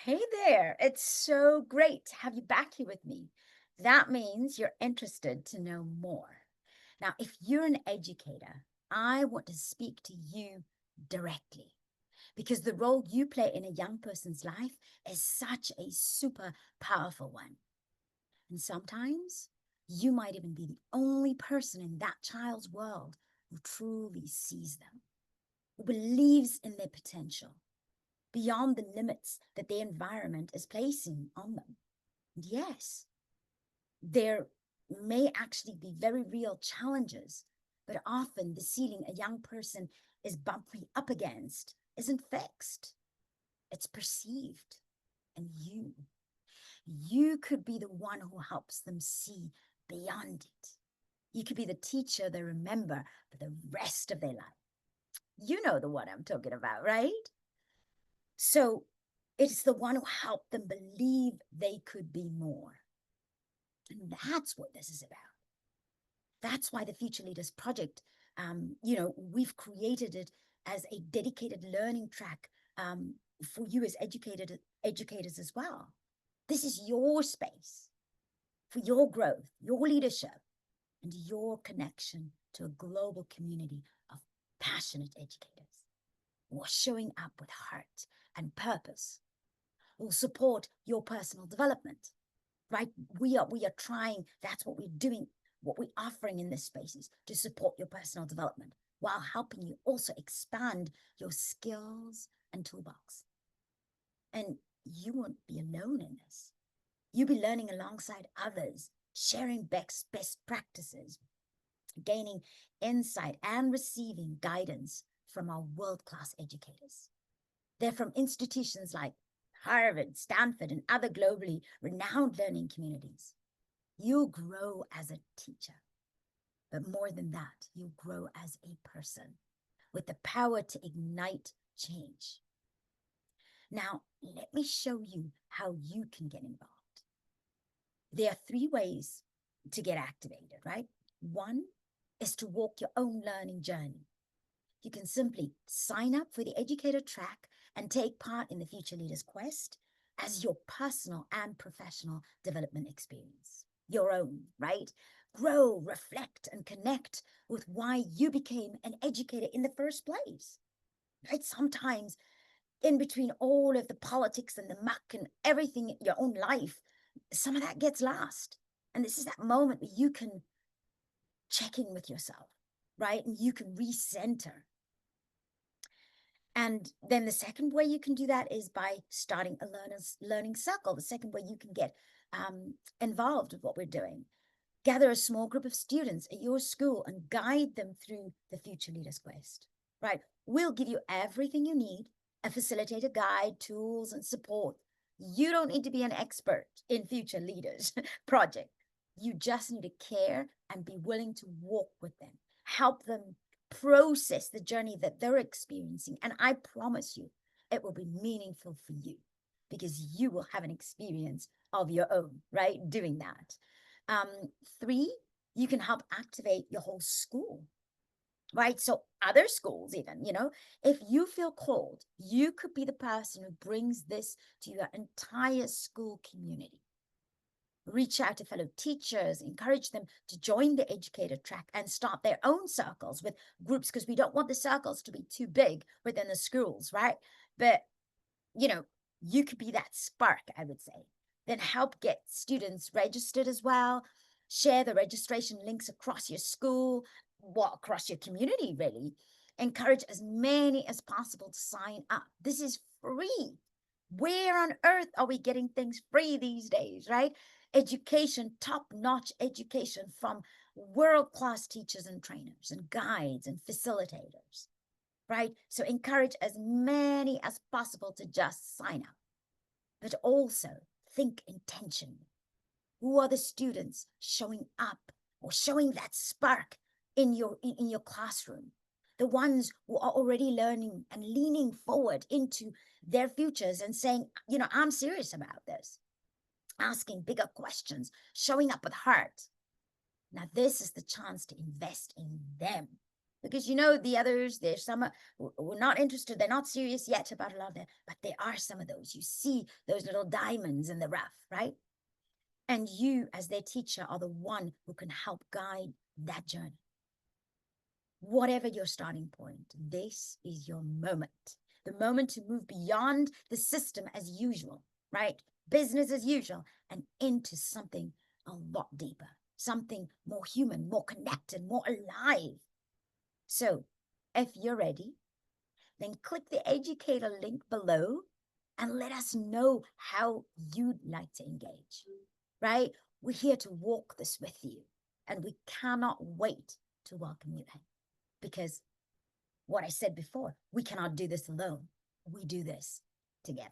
Hey there. It's so great to have you back here with me. That means you're interested to know more. Now, if you're an educator, I want to speak to you directly because the role you play in a young person's life is such a super powerful one. And sometimes you might even be the only person in that child's world who truly sees them, who believes in their potential beyond the limits that their environment is placing on them. And yes, there may actually be very real challenges, but often the ceiling a young person is bumping up against isn't fixed, it's perceived. And you could be the one who helps them see beyond it. You could be the teacher they remember for the rest of their life. You know the one I'm talking about, right? So it's the one who helped them believe they could be more. And that's what this is about. That's why the Future Leaders Project, we've created it as a dedicated learning track for you as educators as well. This is your space for your growth, your leadership, and your connection to a global community of passionate educators who are showing up with heart and purpose, will support your personal development, right? We are trying, that's what we're doing, what we're offering in this space is to support your personal development while helping you also expand your skills and toolbox. And you won't be alone in this. You'll be learning alongside others, sharing best practices, gaining insight and receiving guidance from our world-class educators. They're from institutions like Harvard, Stanford, and other globally renowned learning communities. You'll grow as a teacher, but more than that, you'll grow as a person with the power to ignite change. Now, let me show you how you can get involved. There are three ways to get activated, right? One is to walk your own learning journey. You can simply sign up for the educator track and take part in the Future Leaders Quest as your personal and professional development experience. Your own, right? Grow, reflect, and connect with why you became an educator in the first place, right? Sometimes in between all of the politics and the muck and everything in your own life, some of that gets lost. And this is that moment where you can check in with yourself, right? And you can recenter. And then the second way you can do that is by starting a learning circle. The second way you can get involved with what we're doing. Gather a small group of students at your school and guide them through the Future Leaders Quest, right? We'll give you everything you need, a facilitator guide, tools, and support. You don't need to be an expert in Future Leaders Project. You just need to care and be willing to walk with them, help them process the journey that they're experiencing. And I promise you, it will be meaningful for you because you will have an experience of your own, right? Doing that. Three, you can help activate your whole school, right? So other schools even, if you feel called, you could be the person who brings this to your entire school community. Reach out to fellow teachers, encourage them to join the educator track and start their own circles with groups because we don't want the circles to be too big within the schools, right? But, you could be that spark, I would say. Then help get students registered as well. Share the registration links across your school, across your community, really. Encourage as many as possible to sign up. This is free. Where on earth are we getting things free these days, right? Education, top-notch education from world-class teachers and trainers and guides and facilitators, right? So encourage as many as possible to just sign up, but also think intentionally. Who are the students showing up or showing that spark in your classroom? The ones who are already learning and leaning forward into their futures and saying, I'm serious about this, asking bigger questions, showing up with heart. Now, this is the chance to invest in them. Because you know the others, there's some who are not interested, they're not serious yet about love there, but there are some of those. You see those little diamonds in the rough, right? And you, as their teacher, are the one who can help guide that journey. Whatever your starting point, this is your moment. The moment to move beyond the system as usual, right? Business as usual, and into something a lot deeper, something more human, more connected, more alive. So if you're ready, then click the educator link below and let us know how you'd like to engage, right? We're here to walk this with you, and we cannot wait to welcome you in, because what I said before, we cannot do this alone. We do this together.